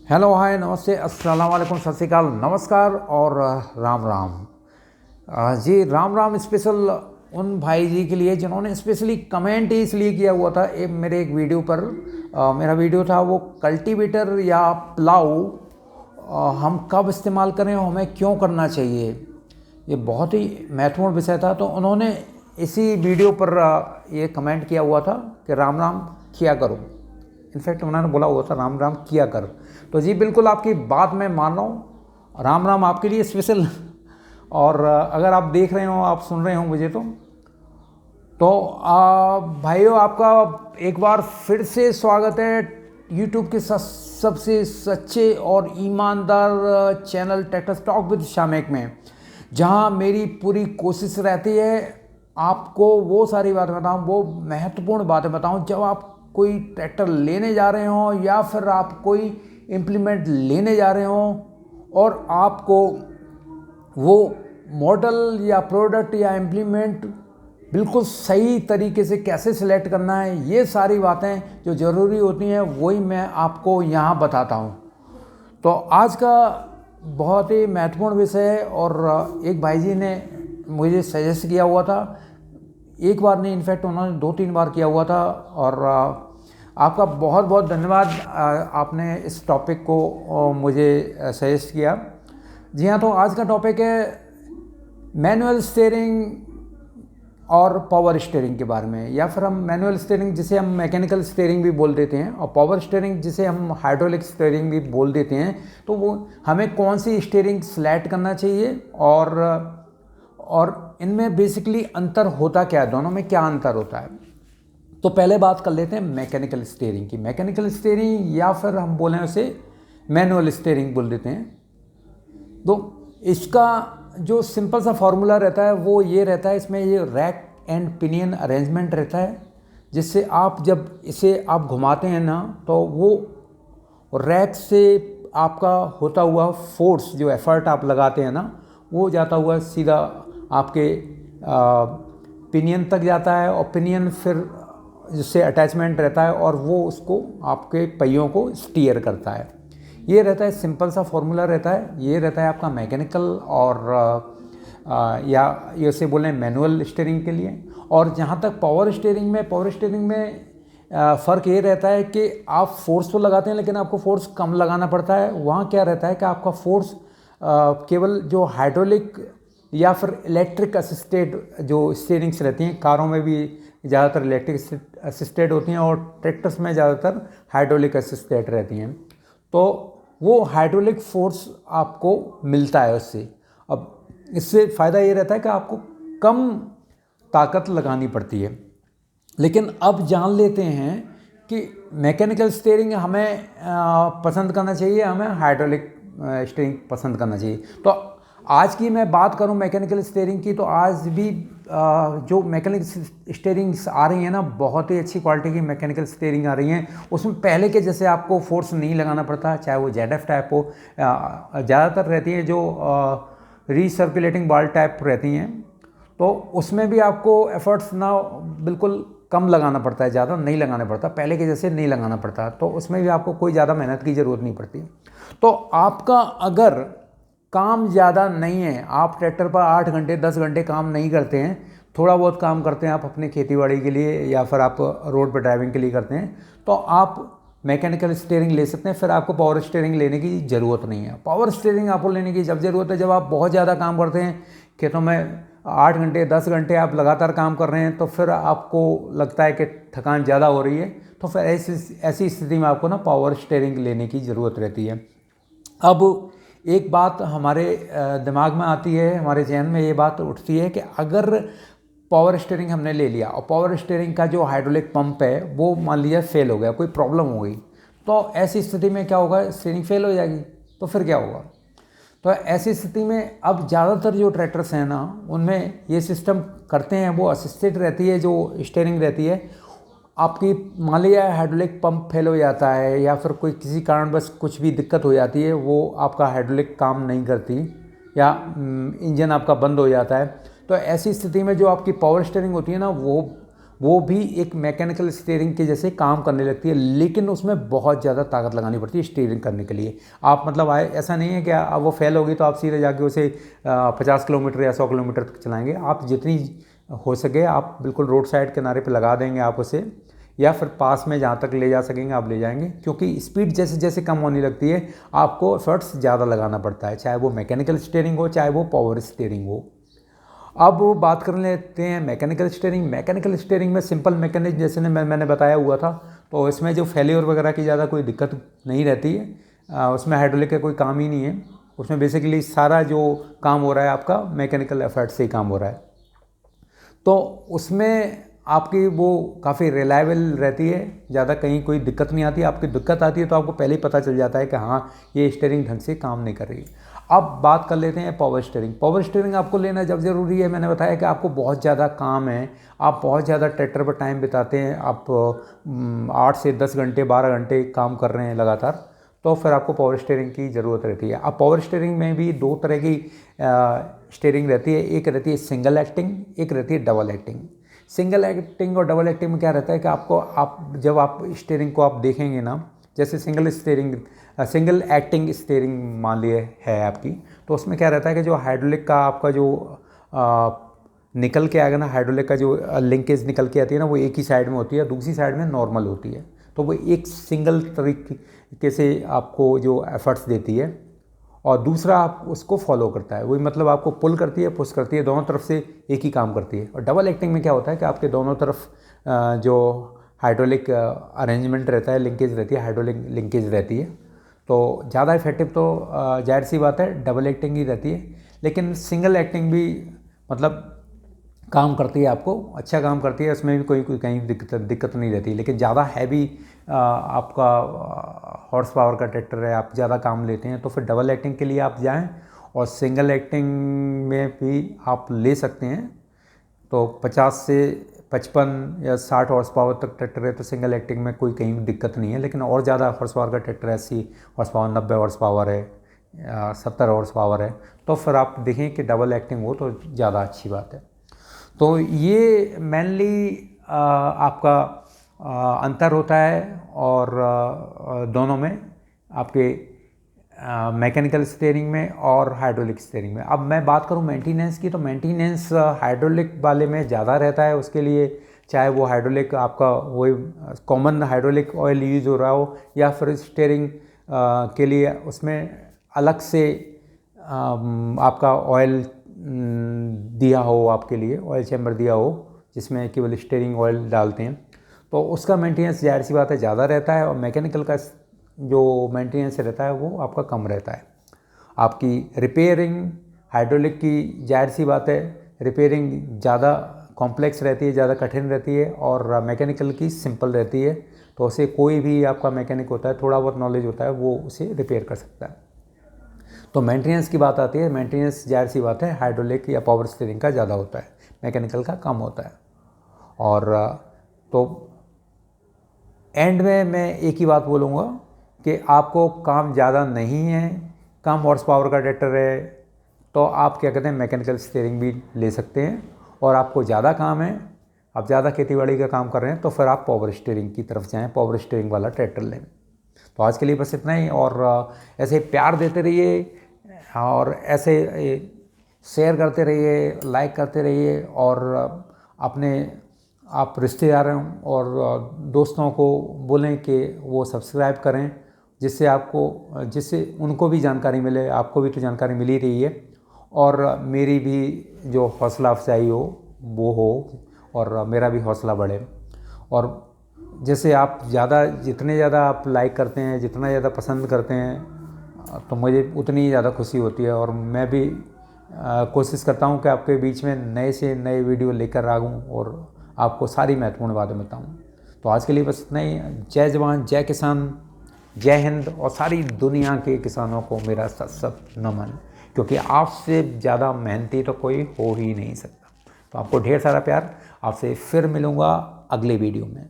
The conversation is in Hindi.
हेलो हाय नमस्ते अस्सलाम वालेकुम सत श्री अकाल नमस्कार और राम राम। जी राम राम स्पेशल उन भाई जी के लिए जिन्होंने स्पेशली कमेंट इसलिए किया हुआ था मेरे एक वीडियो पर। मेरा वीडियो था वो कल्टीवेटर या प्लाऊ हम कब इस्तेमाल करें और हमें क्यों करना चाहिए। ये बहुत ही महत्वपूर्ण विषय था, तो उन्होंने इसी वीडियो पर ये कमेंट किया हुआ था कि राम राम किया करो। इनफैक्ट उन्होंने बोला हुआ था राम राम किया कर। तो जी बिल्कुल आपकी बात मैं मान रहा हूँ, राम राम आपके लिए स्पेशल। और अगर आप देख रहे हो, आप सुन रहे हो मुझे, तो भाइयों आपका एक बार फिर से स्वागत है यूट्यूब के सबसे सच्चे और ईमानदार चैनल ट्रैक्टर टॉक विद शामेक में, जहां मेरी पूरी कोशिश रहती है आपको वो सारी बातें बताऊं, वो महत्वपूर्ण बातें बताऊं जब आप कोई ट्रैक्टर लेने जा रहे हो या फिर आप कोई इम्प्लीमेंट लेने जा रहे हो और आपको वो मॉडल या प्रोडक्ट या इम्प्लीमेंट बिल्कुल सही तरीके से कैसे सिलेक्ट करना है। ये सारी बातें जो ज़रूरी होती हैं वही मैं आपको यहाँ बताता हूँ। तो आज का बहुत ही महत्वपूर्ण विषय है और एक भाई जी ने मुझे सजेस्ट किया हुआ था, एक बार नहीं इनफैक्ट उन्होंने 2-3 बार किया हुआ था। और आपका बहुत बहुत धन्यवाद, आपने इस टॉपिक को मुझे सजेस्ट किया। जी हाँ, तो आज का टॉपिक है मैनुअल स्टीयरिंग और पावर स्टीयरिंग के बारे में, या फिर हम मैनुअल स्टीयरिंग जिसे हम मैकेनिकल स्टीयरिंग भी बोल देते हैं और पावर स्टीयरिंग जिसे हम हाइड्रोलिक स्टीयरिंग भी बोल देते हैं। तो वो हमें कौन सी स्टीयरिंग सेलेक्ट करना चाहिए और इनमें बेसिकली अंतर होता क्या है, दोनों में क्या अंतर होता है। तो पहले बात कर लेते हैं मैकेनिकल स्टीयरिंग की। मैकेनिकल स्टीयरिंग या फिर हम बोलें उसे मैनुअल स्टीयरिंग बोल देते हैं। तो इसका जो सिंपल सा फार्मूला रहता है वो ये रहता है, इसमें ये रैक एंड पिनियन अरेंजमेंट रहता है, जिससे आप जब इसे आप घुमाते हैं ना तो वो रैक से आपका होता हुआ फोर्स जो एफर्ट आप लगाते हैं ना वो जाता हुआ सीधा आपके पिनियन तक जाता है और पिनियन फिर जिससे अटैचमेंट रहता है और वो उसको आपके पहियों को स्टीयर करता है। ये रहता है सिंपल सा फॉर्मूला रहता है। ये रहता है आपका मैकेनिकल और या ये से बोलें मैनुअल स्टीयरिंग के लिए। और जहाँ तक पावर स्टीयरिंग में फ़र्क ये रहता है कि आप फोर्स तो लगाते हैं लेकिन आपको फोर्स कम लगाना पड़ता है। वहाँ क्या रहता है कि आपका फोर्स केवल जो हाइड्रोलिक या फिर इलेक्ट्रिक असिस्टेड जो स्टीयरिंग्स रहती हैं, कारों में भी ज़्यादातर इलेक्ट्रिक असिस्टेड होती हैं और ट्रैक्टर्स में ज़्यादातर हाइड्रोलिक असिस्टेड रहती हैं। तो वो हाइड्रोलिक फोर्स आपको मिलता है उससे। अब इससे फ़ायदा ये रहता है कि आपको कम ताकत लगानी पड़ती है। लेकिन अब जान लेते हैं कि मैकेनिकल स्टीयरिंग हमें पसंद करना चाहिए, हमें हाइड्रोलिक स्टीयरिंग पसंद करना चाहिए। तो आज की मैं बात करूं मैकेनिकल स्टीयरिंग की, तो आज भी जो मैकेनिकल स्टीयरिंग्स आ रही हैं ना, बहुत ही अच्छी क्वालिटी की मैकेनिकल स्टीयरिंग आ रही हैं। उसमें पहले के जैसे आपको फोर्स नहीं लगाना पड़ता, चाहे वो ZF टाइप हो, ज़्यादातर रहती है जो रीसर्कुलेटिंग बॉल टाइप रहती हैं, तो उसमें भी आपको एफर्ट्स ना बिल्कुल कम लगाना पड़ता है, ज़्यादा नहीं लगाना पड़ता, पहले के जैसे नहीं लगाना पड़ता। तो उसमें भी आपको कोई ज़्यादा मेहनत की ज़रूरत नहीं पड़ती। तो आपका अगर काम ज़्यादा नहीं है, आप ट्रैक्टर पर 8 घंटे 10 घंटे काम नहीं करते हैं, थोड़ा बहुत काम करते हैं आप अपने खेतीबाड़ी के लिए या फिर आप रोड पर ड्राइविंग के लिए करते हैं, तो आप मैकेनिकल स्टीयरिंग ले सकते हैं। फिर आपको पावर स्टीयरिंग लेने की ज़रूरत नहीं है। पावर स्टीयरिंग आपको लेने की जब ज़रूरत है जब आप बहुत ज़्यादा काम करते हैं, खेतों में 8 घंटे 10 घंटे आप लगातार काम कर रहे हैं, तो फिर आपको लगता है कि थकान ज़्यादा हो रही है, तो फिर ऐसी स्थिति में आपको ना पावर स्टीयरिंग लेने की ज़रूरत रहती है। अब एक बात हमारे दिमाग में आती है, हमारे जहन में ये बात उठती है कि अगर पावर स्टीयरिंग हमने ले लिया और पावर स्टीयरिंग का जो हाइड्रोलिक पंप है वो मान लीजिए फेल हो गया, कोई प्रॉब्लम हो गई, तो ऐसी स्थिति में क्या होगा, स्टीयरिंग फेल हो जाएगी, तो फिर क्या होगा। तो ऐसी स्थिति में अब ज़्यादातर जो ट्रैक्टर्स हैं ना उनमें ये सिस्टम करते हैं, वो असिस्टेड रहती है जो स्टीयरिंग रहती है। आपकी मान लिया हाइड्रोलिक पंप फेल हो जाता है या फिर कोई किसी कारण बस कुछ भी दिक्कत हो जाती है, वो आपका हाइड्रोलिक काम नहीं करती या इंजन आपका बंद हो जाता है, तो ऐसी स्थिति में जो आपकी पावर स्टीयरिंग होती है ना वो भी एक मैकेनिकल स्टीयरिंग के जैसे काम करने लगती है, लेकिन उसमें बहुत ज़्यादा ताकत लगानी पड़ती है स्टीयरिंग करने के लिए। आप मतलब ऐसा नहीं है कि अब वो फेल होगी तो आप सीधे जाके उसे 50 किलोमीटर या 100 किलोमीटर तक चलाएंगे। आप जितनी हो सके आप बिल्कुल रोड साइड किनारे पे लगा देंगे आप उसे, या फिर पास में जहाँ तक ले जा सकेंगे आप ले जाएंगे, क्योंकि स्पीड जैसे जैसे कम होने लगती है आपको एफर्ट्स ज़्यादा लगाना पड़ता है, चाहे वो मैकेनिकल स्टीयरिंग हो चाहे वो पावर स्टीयरिंग हो। अब वो बात कर लेते हैं मैकेनिकल स्टीयरिंग। मैकेनिकल स्टीयरिंग में सिंपल मैकेनिज्म जैसे मैंने बताया हुआ था, तो इसमें जो फेलियर वगैरह की ज़्यादा कोई दिक्कत नहीं रहती है। उसमें हाइड्रोलिक का कोई काम ही नहीं है। उसमें बेसिकली सारा जो काम हो रहा है आपका मैकेनिकल एफर्ट से ही काम हो रहा है, तो उसमें आपकी वो काफ़ी रिलायबल रहती है, ज़्यादा कहीं कोई दिक्कत नहीं आती। आपकी दिक्कत आती है तो आपको पहले ही पता चल जाता है कि हाँ ये स्टीयरिंग ढंग से काम नहीं कर रही। अब बात कर लेते हैं पावर स्टीयरिंग। पावर स्टीयरिंग आपको लेना जब ज़रूरी है, मैंने बताया कि आपको बहुत ज़्यादा काम है, आप बहुत ज़्यादा ट्रैक्टर पर टाइम बिताते हैं, आप 8 से 10 घंटे 12 घंटे काम कर रहे हैं लगातार, तो फिर आपको पावर स्टीयरिंग की ज़रूरत रहती है। अब पावर स्टीयरिंग में भी दो तरह की स्टीयरिंग रहती है, एक रहती है सिंगल एक्टिंग, एक रहती है डबल एक्टिंग। सिंगल एक्टिंग और डबल एक्टिंग में क्या रहता है कि आप जब आप स्टीयरिंग को आप देखेंगे ना, जैसे सिंगल एक्टिंग स्टीयरिंग मान लिए है आपकी, तो उसमें क्या रहता है कि जो हाइड्रोलिक का आपका जो निकल के आएगा ना, हाइड्रोलिक का जो लिंकेज निकल के आती है ना, वो एक ही साइड में होती है, दूसरी साइड में नॉर्मल होती है, तो वो एक सिंगल तरीके से आपको जो एफर्ट्स देती है, और दूसरा आप उसको फॉलो करता है, वही मतलब आपको पुल करती है पुश करती है, दोनों तरफ से एक ही काम करती है। और डबल एक्टिंग में क्या होता है कि आपके दोनों तरफ जो हाइड्रोलिक अरेंजमेंट रहता है, लिंकेज रहती है, हाइड्रोलिक लिंकेज रहती है, तो ज़्यादा इफेक्टिव तो जाहिर सी बात है डबल एक्टिंग ही रहती है। लेकिन सिंगल एक्टिंग भी मतलब काम करती है, आपको अच्छा काम करती है, उसमें भी कोई कहीं दिक्कत नहीं रहती। लेकिन ज़्यादा हैवी आपका हॉर्स पावर का ट्रैक्टर है, आप ज़्यादा काम लेते हैं, तो फिर डबल एक्टिंग के लिए आप जाएं, और सिंगल एक्टिंग में भी आप ले सकते हैं। तो 50 से 55 या 60 हॉर्स पावर तक ट्रैक्टर है तो सिंगल एक्टिंग में कोई कहीं दिक्कत नहीं है। लेकिन और ज़्यादा हॉर्स पावर का ट्रैक्टर है, 80 हॉर्स पावर, 90 हॉर्स पावर है, 70 हॉर्स पावर है, तो फिर आप देखें कि डबल एक्टिंग हो तो ज़्यादा अच्छी बात है। तो ये मेनली आपका अंतर होता है, और दोनों में आपके मैकेनिकल स्टीयरिंग में और हाइड्रोलिक स्टीयरिंग में। अब मैं बात करूं मेंटेनेंस की, तो मेंटेनेंस हाइड्रोलिक वाले में ज़्यादा रहता है। उसके लिए चाहे वो हाइड्रोलिक आपका वही कॉमन हाइड्रोलिक ऑयल यूज़ हो रहा हो, या फिर स्टीयरिंग के लिए उसमें अलग से आपका ऑयल दिया हो, आपके लिए ऑयल चैम्बर दिया हो जिसमें केवल स्टीयरिंग ऑयल डालते हैं, तो उसका मेंटेनेंस जाहिर सी बात है ज़्यादा रहता है, और मैकेनिकल का जो मेंटेनेंस रहता है वो आपका कम रहता है। आपकी रिपेयरिंग हाइड्रोलिक की जाहिर सी बात है रिपेयरिंग ज़्यादा कॉम्प्लेक्स रहती है, ज़्यादा कठिन रहती है, और मैकेनिकल की सिंपल रहती है, तो उसे कोई भी आपका मैकेनिक होता है, थोड़ा बहुत नॉलेज होता है, वो उसे रिपेयर कर सकता है। तो मेंटेनेंस की बात आती है, मेंटेनेंस जाहिर सी बात है हाइड्रोलिक या पावर स्टीयरिंग का ज़्यादा होता है, मैकेनिकल का कम होता है। और तो एंड में मैं एक ही बात बोलूँगा कि आपको काम ज़्यादा नहीं है, कम हॉर्स पावर का ट्रैक्टर है, तो आप क्या कहते हैं मैकेनिकल स्टीयरिंग भी ले सकते हैं। और आपको ज़्यादा काम है, आप ज़्यादा खेतीबाड़ी का काम कर रहे हैं, तो फिर आप पावर स्टीयरिंग की तरफ जाएँ, पावर स्टीयरिंग वाला ट्रैक्टर लें। तो आज के लिए बस इतना ही, और ऐसे प्यार देते रहिए, और ऐसे शेयर करते रहिए, लाइक करते रहिए, और अपने आप रिश्तेदारों और दोस्तों को बोलें कि वो सब्सक्राइब करें, जिससे उनको भी जानकारी मिले, आपको भी तो जानकारी मिल ही रही है, और मेरी भी जो हौसला अफजाई हो वो हो, और मेरा भी हौसला बढ़े। और जैसे आप जितने ज़्यादा आप लाइक करते हैं, जितना ज़्यादा पसंद करते हैं, तो मुझे उतनी ज़्यादा खुशी होती है, और मैं भी कोशिश करता हूं कि आपके बीच में नए से नए वीडियो लेकर आऊँ और आपको सारी महत्वपूर्ण बातें बताऊं। तो आज के लिए बस इतना ही। जय जवान, जय किसान, जय हिंद, और सारी दुनिया के किसानों को मेरा सत नमन, क्योंकि आपसे ज़्यादा मेहनती तो कोई हो ही नहीं सकता। तो आपको ढेर सारा प्यार, आपसे फिर मिलूँगा अगले वीडियो में।